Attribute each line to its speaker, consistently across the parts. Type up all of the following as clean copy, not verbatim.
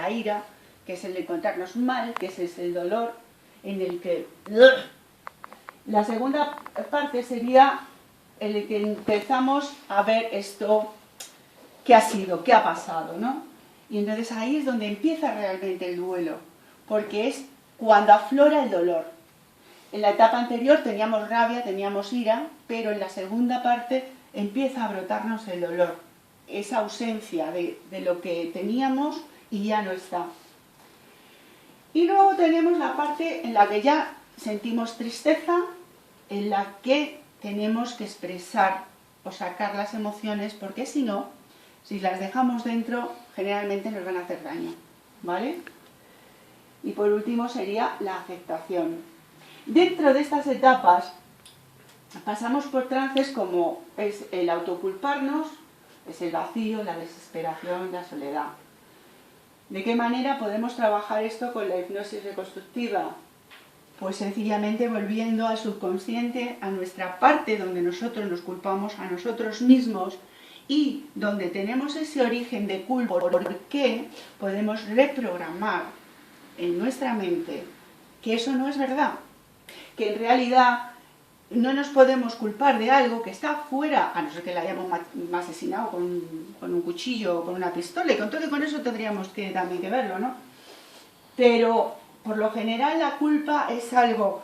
Speaker 1: la ira, que es el de encontrarnos mal, que ese es el dolor, en el que... La segunda parte sería el que empezamos a ver esto, qué ha sido, qué ha pasado, ¿no? Y entonces ahí es donde empieza realmente el duelo, porque es cuando aflora el dolor. En la etapa anterior teníamos rabia, teníamos ira, pero en la segunda parte empieza a brotarnos el dolor, esa ausencia de lo que teníamos y ya no está. Y luego tenemos la parte en la que ya sentimos tristeza, en la que tenemos que expresar o sacar las emociones, porque si no, si las dejamos dentro, generalmente nos van a hacer daño, ¿vale? Y por último sería la aceptación. Dentro de estas etapas pasamos por trances como es el autoculparnos, es el vacío, la desesperación, la soledad. ¿De qué manera podemos trabajar esto con la hipnosis reconstructiva? Pues sencillamente volviendo al subconsciente, a nuestra parte donde nosotros nos culpamos a nosotros mismos y donde tenemos ese origen de culpa, ¿por qué? Podemos reprogramar en nuestra mente que eso no es verdad, que en realidad no nos podemos culpar de algo que está fuera, a no ser que la hayamos asesinado con un cuchillo o con una pistola, y con eso tendríamos que también que verlo, ¿no? Pero por lo general la culpa es algo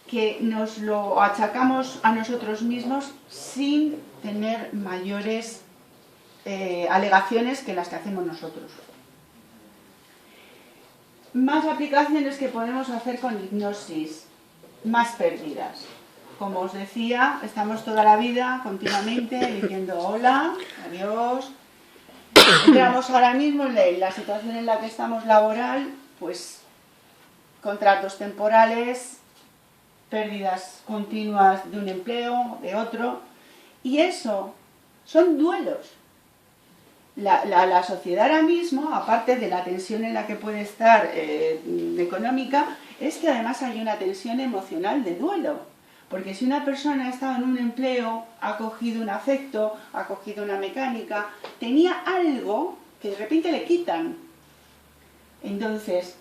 Speaker 1: que nos lo achacamos a nosotros mismos sin tener mayores alegaciones que las que hacemos nosotros. Más aplicaciones que podemos hacer con hipnosis, más pérdidas. Como os decía, estamos toda la vida continuamente diciendo hola, adiós. Entramos ahora mismo en la situación en la que estamos laboral, pues contratos temporales, pérdidas continuas de un empleo, de otro, y eso son duelos. La sociedad ahora mismo, aparte de la tensión en la que puede estar económica, es que además hay una tensión emocional de duelo. Porque si una persona ha estado en un empleo, ha cogido un afecto, ha cogido una mecánica, tenía algo que de repente le quitan. Entonces,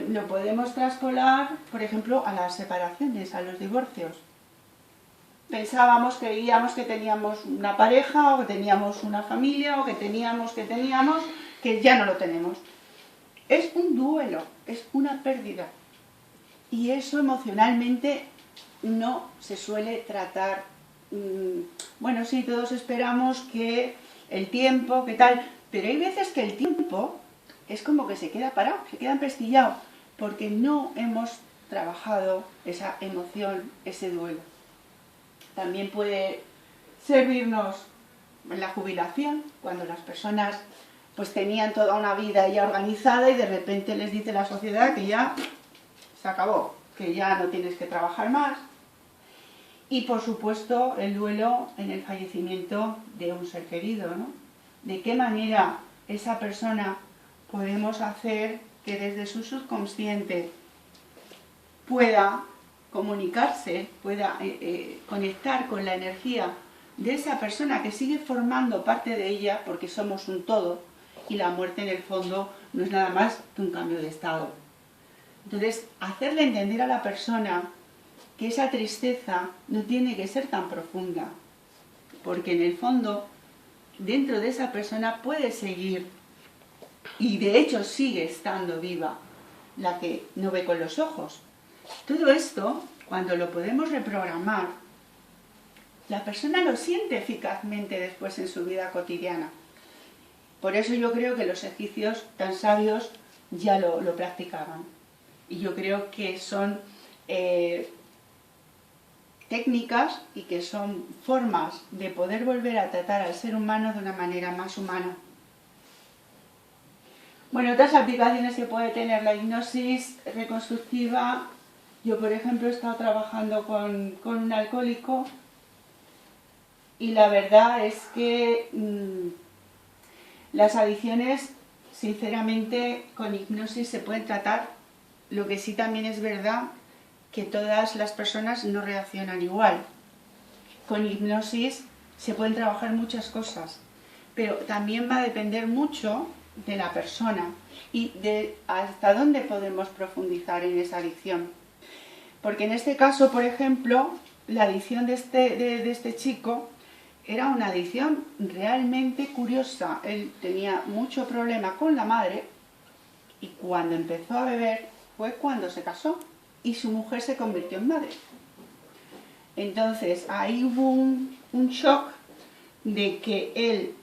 Speaker 1: lo podemos traspolar, por ejemplo, a las separaciones, a los divorcios. Pensábamos, creíamos que teníamos una pareja, o que teníamos una familia, o que teníamos, que ya no lo tenemos. Es un duelo, es una pérdida. Y eso emocionalmente no se suele tratar. Bueno, sí, todos esperamos que el tiempo, que tal, pero hay veces que el tiempo es como que se queda parado, se queda empestillado, porque no hemos trabajado esa emoción, ese duelo. También puede servirnos en la jubilación, cuando las personas pues tenían toda una vida ya organizada y de repente les dice la sociedad que ya se acabó, que ya no tienes que trabajar más. Y por supuesto el duelo en el fallecimiento de un ser querido, ¿no? De qué manera esa persona podemos hacer que desde su subconsciente pueda comunicarse, pueda conectar con la energía de esa persona que sigue formando parte de ella, porque somos un todo, y la muerte en el fondo no es nada más que un cambio de estado. Entonces, hacerle entender a la persona que esa tristeza no tiene que ser tan profunda, porque en el fondo, dentro de esa persona puede seguir, y de hecho sigue estando viva, la que no ve con los ojos. Todo esto, cuando lo podemos reprogramar, la persona lo siente eficazmente después en su vida cotidiana. Por eso yo creo que los egipcios tan sabios ya lo practicaban. Y yo creo que son técnicas y que son formas de poder volver a tratar al ser humano de una manera más humana. Bueno, otras aplicaciones que puede tener la hipnosis reconstructiva. Yo, por ejemplo, he estado trabajando con un alcohólico y la verdad es que las adicciones, sinceramente, con hipnosis se pueden tratar. Lo que sí también es verdad que todas las personas no reaccionan igual. Con hipnosis se pueden trabajar muchas cosas, pero también va a depender mucho de la persona y de hasta dónde podemos profundizar en esa adicción. Porque en este caso, por ejemplo, la adicción de este chico era una adicción realmente curiosa. Él tenía mucho problema con la madre y cuando empezó a beber fue cuando se casó y su mujer se convirtió en madre. Entonces ahí hubo un shock de que él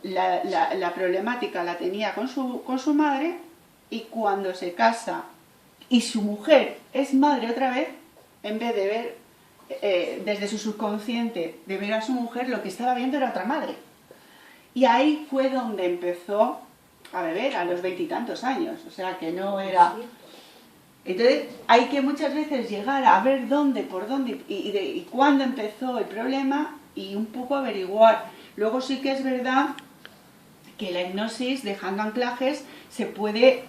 Speaker 1: la problemática la tenía con su madre y cuando se casa y su mujer es madre otra vez, en vez de ver desde su subconsciente de ver a su mujer, lo que estaba viendo era otra madre. Y ahí fue donde empezó a beber, a los 20 y tantos años, o sea que no era... Entonces hay que muchas veces llegar a ver dónde, por dónde y cuándo empezó el problema y un poco averiguar. Luego sí que es verdad que la hipnosis, dejando anclajes, se puede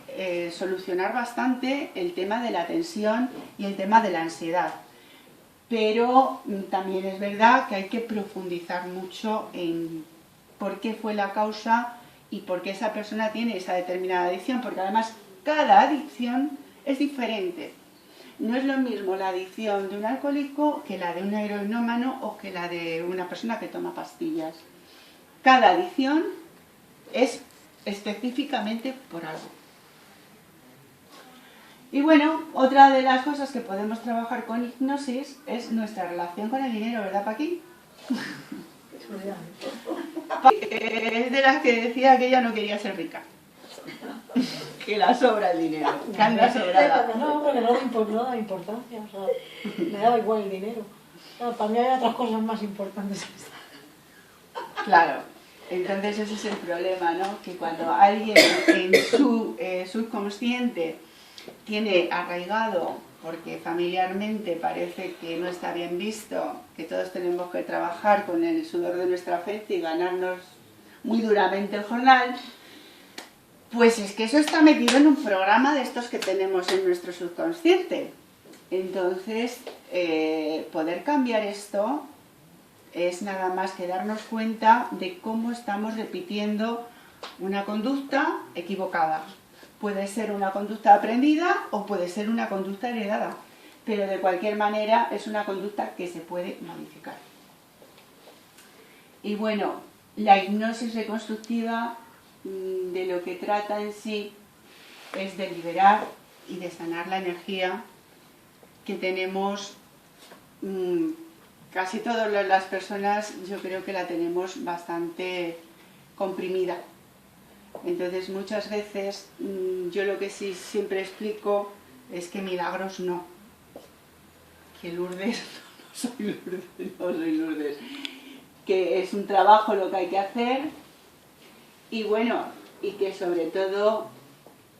Speaker 1: solucionar bastante el tema de la tensión y el tema de la ansiedad. Pero también es verdad que hay que profundizar mucho en por qué fue la causa y por qué esa persona tiene esa determinada adicción, porque además cada adicción es diferente. No es lo mismo la adicción de un alcohólico que la de un heroinómano o que la de una persona que toma pastillas. Cada adicción es específicamente por algo. Y bueno, otra de las cosas que podemos trabajar con hipnosis es nuestra relación con el dinero, ¿verdad, Paqui? Es de las que decía que ella no quería ser rica. Que la sobra el dinero, que anda sobrada.
Speaker 2: No, porque no da importancia, o sea, me daba igual el dinero. Claro, para mí hay otras cosas más importantes.
Speaker 1: Claro, entonces ese es el problema, ¿no? Que cuando alguien en su subconsciente tiene arraigado, porque familiarmente parece que no está bien visto, que todos tenemos que trabajar con el sudor de nuestra frente y ganarnos muy duramente el jornal, pues es que eso está metido en un programa de estos que tenemos en nuestro subconsciente. Entonces, poder cambiar esto es nada más que darnos cuenta de cómo estamos repitiendo una conducta equivocada. Puede ser una conducta aprendida o puede ser una conducta heredada, pero de cualquier manera es una conducta que se puede modificar. Y bueno, la hipnosis reconstructiva de lo que trata en sí es de liberar y de sanar la energía que tenemos. Casi todas las personas yo creo que la tenemos bastante comprimida. Entonces muchas veces yo lo que sí siempre explico es que milagros no. Que Lourdes, no soy Lourdes. Que es un trabajo lo que hay que hacer y bueno, y que sobre todo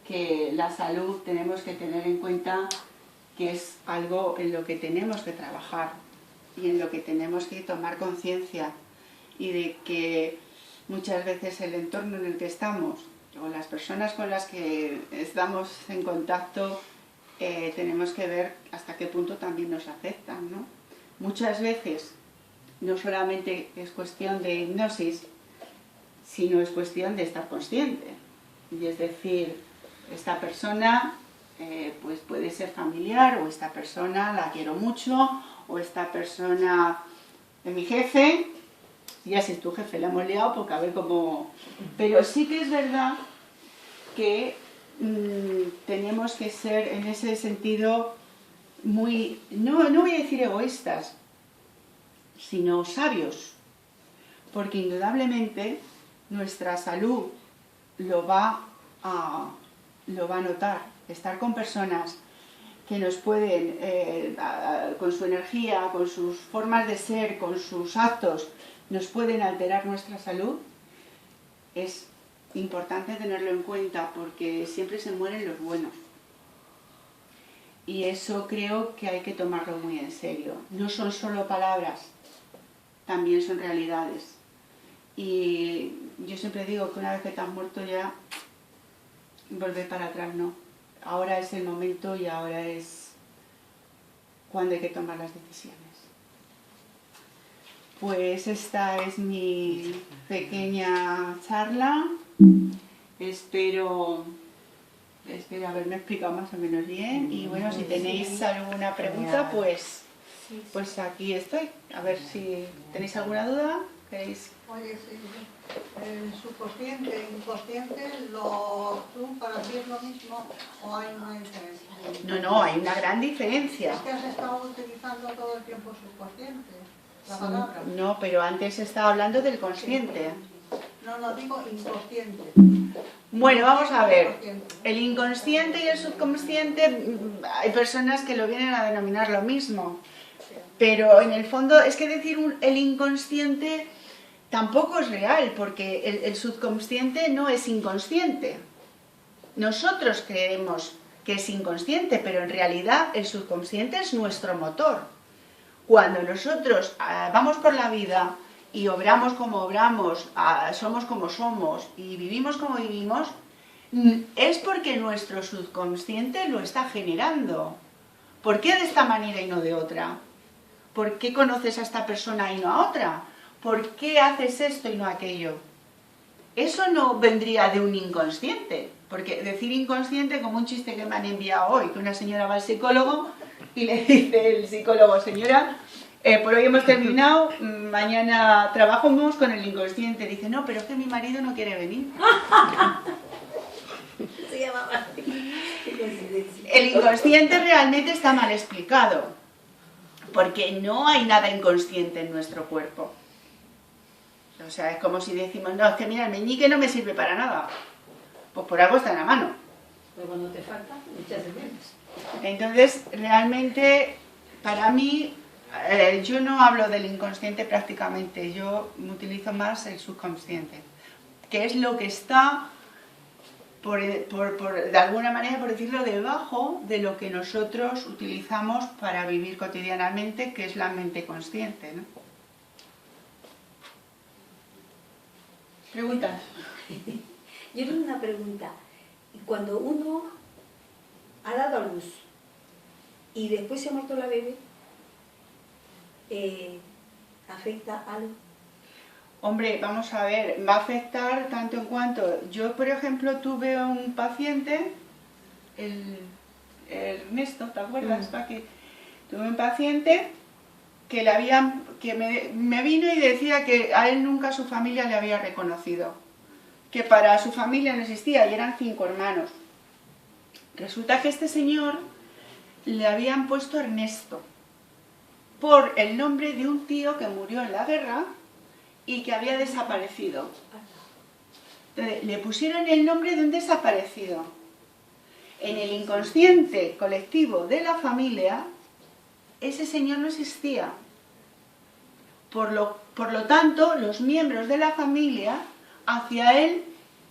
Speaker 1: que la salud tenemos que tener en cuenta que es algo en lo que tenemos que trabajar y en lo que tenemos que tomar conciencia y de que muchas veces el entorno en el que estamos o las personas con las que estamos en contacto tenemos que ver hasta qué punto también nos afectan, ¿no? Muchas veces no solamente es cuestión de hipnosis, sino es cuestión de estar consciente. Y es decir, esta persona pues puede ser familiar o esta persona la quiero mucho o esta persona es mi jefe. Ya si es tu jefe la hemos liado porque a ver cómo... Pero sí que es verdad que tenemos que ser en ese sentido muy, no voy a decir egoístas, sino sabios, porque indudablemente nuestra salud lo va a notar. Estar con personas que nos pueden, con su energía, con sus formas de ser, con sus actos, nos pueden alterar nuestra salud, es importante tenerlo en cuenta porque siempre se mueren los buenos. Y eso creo que hay que tomarlo muy en serio. No son solo palabras, también son realidades. Y yo siempre digo que una vez que te has muerto ya, volver para atrás no. Ahora es el momento y ahora es cuando hay que tomar las decisiones. Pues esta es mi pequeña charla Espero haberme explicado más o menos bien. Y bueno, si tenéis alguna pregunta, pues aquí estoy. A ver si tenéis alguna duda. ¿Queréis?
Speaker 3: Oye, sí, el subconsciente, inconsciente, ¿tú para ti es lo mismo o hay una diferencia?
Speaker 1: No, hay una gran diferencia.
Speaker 3: Es que has estado utilizando todo el tiempo subconsciente, la palabra.
Speaker 1: No, pero antes estaba hablando del consciente.
Speaker 3: No, digo inconsciente.
Speaker 1: Bueno, vamos a ver. El inconsciente y el subconsciente, hay personas que lo vienen a denominar lo mismo. Pero en el fondo es que decir el inconsciente tampoco es real, porque el subconsciente no es inconsciente. Nosotros creemos que es inconsciente, pero en realidad el subconsciente es nuestro motor. Cuando nosotros vamos por la vida y obramos como obramos, somos como somos y vivimos como vivimos, es porque nuestro subconsciente lo está generando. ¿Por qué de esta manera y no de otra? ¿Por qué conoces a esta persona y no a otra? ¿Por qué haces esto y no aquello? Eso no vendría de un inconsciente, porque decir inconsciente, como un chiste que me han enviado hoy, que una señora va al psicólogo y le dice el psicólogo: señora, por hoy hemos terminado, mañana trabajamos con el inconsciente. Dice: no, pero es que mi marido no quiere venir. El inconsciente realmente está mal explicado, porque no hay nada inconsciente en nuestro cuerpo. O sea, es como si decimos: no, es que mira, el meñique no me sirve para nada. Pues por algo está en la mano.
Speaker 2: Pero cuando te falta, echas de menos.
Speaker 1: Entonces, realmente, para mí, yo no hablo del inconsciente prácticamente, yo utilizo más el subconsciente, que es lo que está, de alguna manera, por decirlo, debajo de lo que nosotros utilizamos para vivir cotidianamente, que es la mente consciente, ¿no? ¿Preguntas?
Speaker 4: Yo tengo una pregunta. Cuando uno ha dado a luz y después se ha muerto la bebé, ¿afecta algo?
Speaker 1: Hombre, vamos a ver, va a afectar tanto en cuanto... Yo, por ejemplo, tuve un paciente, el Ernesto, ¿te acuerdas, Paqui? Tuve un paciente que me vino y decía que a él nunca su familia le había reconocido, que para su familia no existía, y eran 5 hermanos. Resulta que este señor le habían puesto Ernesto por el nombre de un tío que murió en la guerra y que había desaparecido. Entonces, le pusieron el nombre de un desaparecido. En el inconsciente colectivo de la familia, ese señor no existía. Por lo tanto, los miembros de la familia hacia él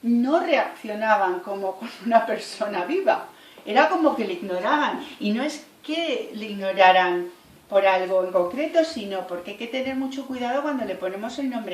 Speaker 1: no reaccionaban como con una persona viva. Era como que le ignoraban. Y no es que le ignoraran por algo en concreto, sino porque hay que tener mucho cuidado cuando le ponemos el nombre